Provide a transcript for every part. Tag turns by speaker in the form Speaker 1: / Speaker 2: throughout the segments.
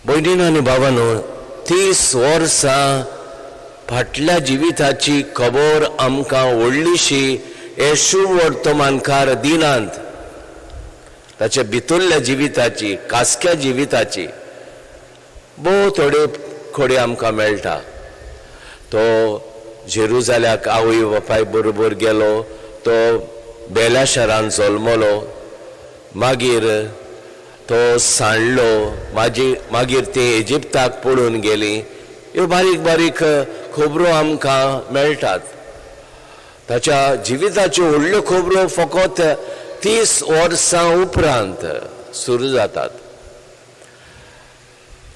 Speaker 1: भयणीनो आनी भावांनो, 30 वर्सां फाटल्या जिविताची खबर आमकां व्हडलीशी हे शुभ वर्तमानकार दिनांत ताच्या भितरल्या जिविताची, कासक्या जिविताची भोव थोडे खोडे आमकां मेळटा. तो जेरुजाल्याक आवय बापाय बरोबर गेलो, तो बेल्या शारांत जल्मलो, मागीर तो सांडलो, मागीर ते इजिप्ताक पळून गेली. ह्यो बारीक बारीक खबरो आमकां मेळटात. ताच्या जिविताच्यो व्हडल्यो खबरो फकत 30 वर्सां उपरांत सुरू जातात.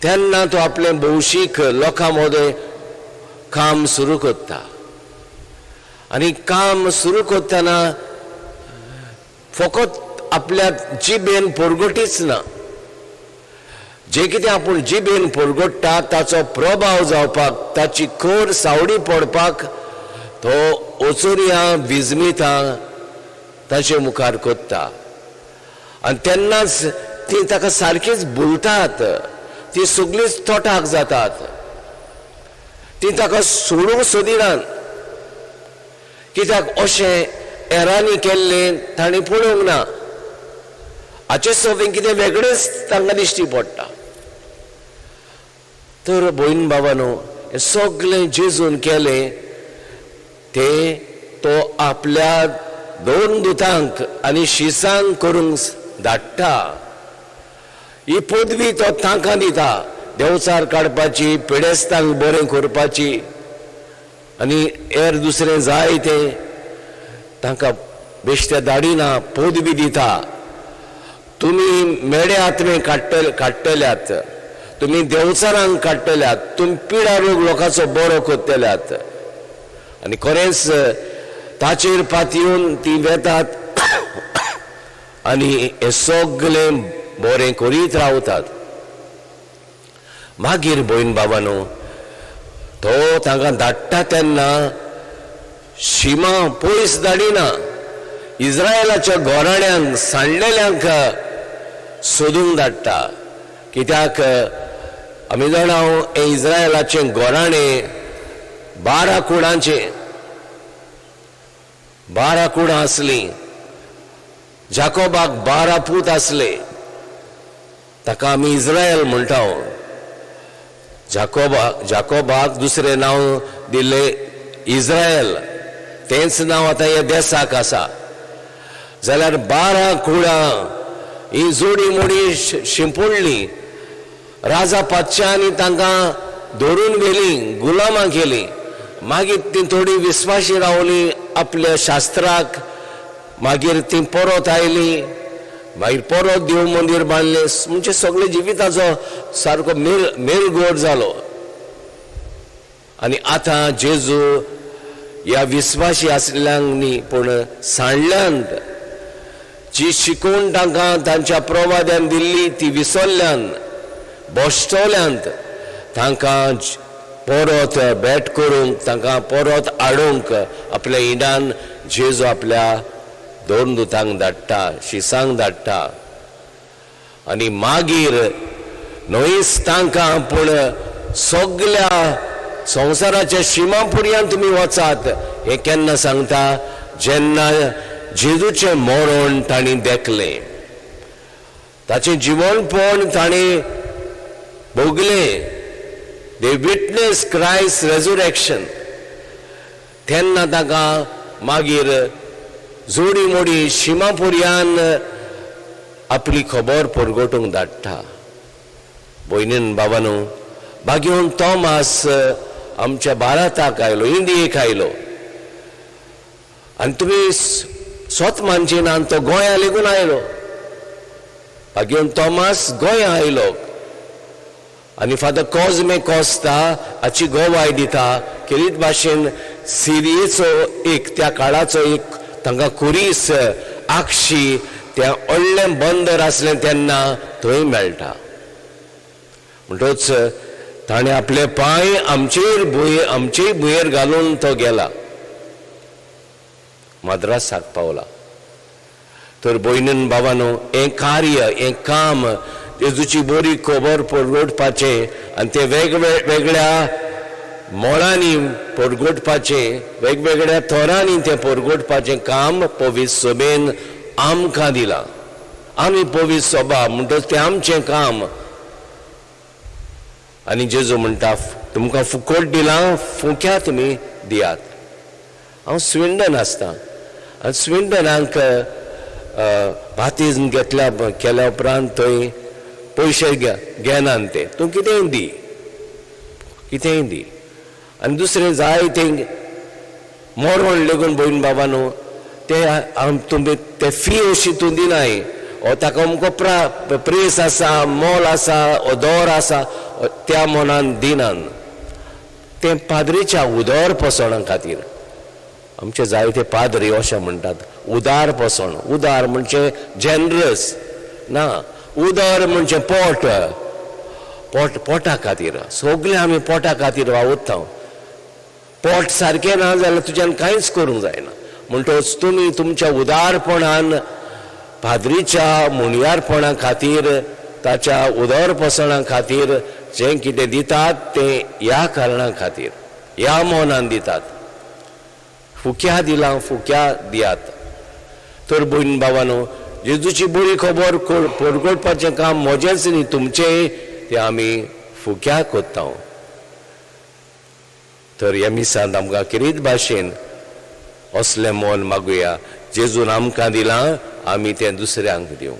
Speaker 1: तेन्ना तो आपले भौशीक लोकां मदें काम सुरू करता. आनी काम सुरू करतना फकत आपल्या जिबेन परगटीच ना, जे कितें आपूण जिबेन परगट्टा ताचो प्रभाव जावपाक, ताची खर सावडी पडपाक तो ओचोरियां विजमितां ताचे मुखार कोत्ता. आनी तेन्नाच ती ताका सारकीच भुलतात, ती सगळीच तोटाक जातात. ती ताका सोडूंक सोदिनात, कित्याक अशें एरांनी केल्लें ताणें पळोवंक ना. हाचे सोबीन कितें वेगळेंच तांकां दिश्टी पडटा. तर भयण भावांनो, हें सगळें जेजून केलें तें तो आपल्या 2 दुतांक आनी शिसांक करूंक धाडटा. ही पदवी तो तांकां दिता, देंवचार काडपाची, पिडेस्तांक बरें करपाची आनी हेर दुसरें जाय तें तांकां बेश्टे धाडिना, पदवी दिता. तुमी मेडे आत्मे काडटल्यात, तुमी देंवचारांक काडटल्यात, तुमी पिडा रोग लोकांचो बरो करतल्यात. आनी खरेंच ताचेर पातयेवन ती वेतात आनी हे सगळें बरें करीत रावतात. मागीर भयण भावांनो, तो तांकां धाडटा तेन्ना शिमा पयस धाडिना. इस्रायलाच्या घोराण्यांक, सांडलेल्यांक सोदूंक धाडटा. कित्याक आमी जाणाव हे इस्रायलाचे घोराणे 12 कुडांचे, 12 कुडां आसलीं. जाकोबाक 12 पूत आसले, ताका आमी इस्रायल म्हणटा. जाकोबाक दुसरें नांव दिल्लें इस्रायल, तेंच नांव आतां ह्या देशाक आसा. जाल्यार 12 कुडां ही जोडी मोडी शिंपडली. राजा पातशांनी तांकां धरून व्हेलीं, गुलामां केलीं. मागीर ती थोडी विस्वाशी रावलीं आपल्या शास्त्राक. मागीर ती परत आयलीं, मागीर परत देव मंदिर बांदलें. म्हणजे सगळे जिविताचो सारको मेलगोड जालो. आनी आतां जेजू ह्या विस्वाशी आसलेल्यांक न्ही, पूण सांडल्यांत जी शिकवण तांकां तांच्या प्रवाद्यान दिल्ली ती विसरल्यांत, बोश्टवल्यांत, तांकां परत भेट करूंक, तांकां परत हाडूंक आपल्या इडान जेजू आपल्या 2 दुतांक धाडटा, शिसांक धाडटा. आनी मागीर न्हयच तांकां, पूण सगळ्या संवसाराच्या शिमापुरयान तुमी वचात हें केन्ना सांगता? जेन्ना जेजूचें मरण तांणी देखलें, ताचें जिवनपण तांणी भोगलें. दे विटनेस क्रायस्ट रेजरेक्शन. तेन्ना तांकां मागीर जोडी मोडी शिमापुरयान आपली खबर परगटूंक धाडटा. भयणीन भावांनो, भाग्योन तोमास आमच्या भारताक आयलो, इंडियेक आयलो. आनी तुमी स्वत मानचिना, तो गोंया लेगून आयलो. भाग्योन तोमास गोंया आयलो. आनी फादर कॉजमे कॉस्ता हाची गोवाय दिता. केरीत भाशेन सिरियेचो त्या काळाचो एक तांकां कुरीस आक्षी तें व्हडलें बंदर आसलें तेन्ना थंय मेळटा. म्हणटच ताणें आपले पांय आमचेय भुंयेर घालून तो गेला, मद्रासाक पावला. तर भयणीन भावांनो, हें कार्य, हें काम जेजूची बरी खबर परगटपाचे आनी ते वेगवेगळ्या मोळांनी परगटपाचे वेगवेगळ्या थरांनी ते परगटपाचें काम पवित्र सभेन आमकां दिलां. आमी पवित्र सभा म्हणटच तें आमचें काम. आनी जेजू म्हणटा तुमकां फुकट दिलां, फुक्या तुमी दियात. हांव स्विंडन आसता आनी स्विंडनाक बातिज्म केल्या उपरांत थंय पयशे घेनात ते. तूं कितेंय दी, कितेंय दी. आनी दुसरें जायते मोडवण लेगून भयण बाबांनो ते तुमी ते फी अशी तूं दिनाय. ताका अमको प्रेस आसा, मोल आसा, दर आसा, त्या मोनान दिनान. ते पाद्रीच्या उदर पसोवणा खातीर आमचे जायते पाद्री अशें म्हणटात उदार पसोवण. उदार म्हणजे जनरस ना, उदर म्हणजे पोटा खातीर. सगळे आमी पोटा खातीर वावुरता. पोट सारकें ना जाल्यार तुज्यान कांयच करूंक जायना. म्हणटच तुमी तुमच्या उदारपणान पाद्रीच्या मुणयारपणा खातीर ताच्या उदर पसणा खातीर जें कितें दितात तें ह्या कारणा खातीर ह्या मोनान दितात. फुक्या दिलां, फुक्या दियात. तर भयण भावांनो, जेजूची बरी खबर परगटपाचें काम म्हजेंच न्ही, तुमचें. तें आमी फुक्या कोत्ता. तर ह्या मिसांत आमकां किरीत भाशेन असलें मोल मागुया. जेजून आमकां दिलां, आमी तें दुसऱ्यांक दिवं.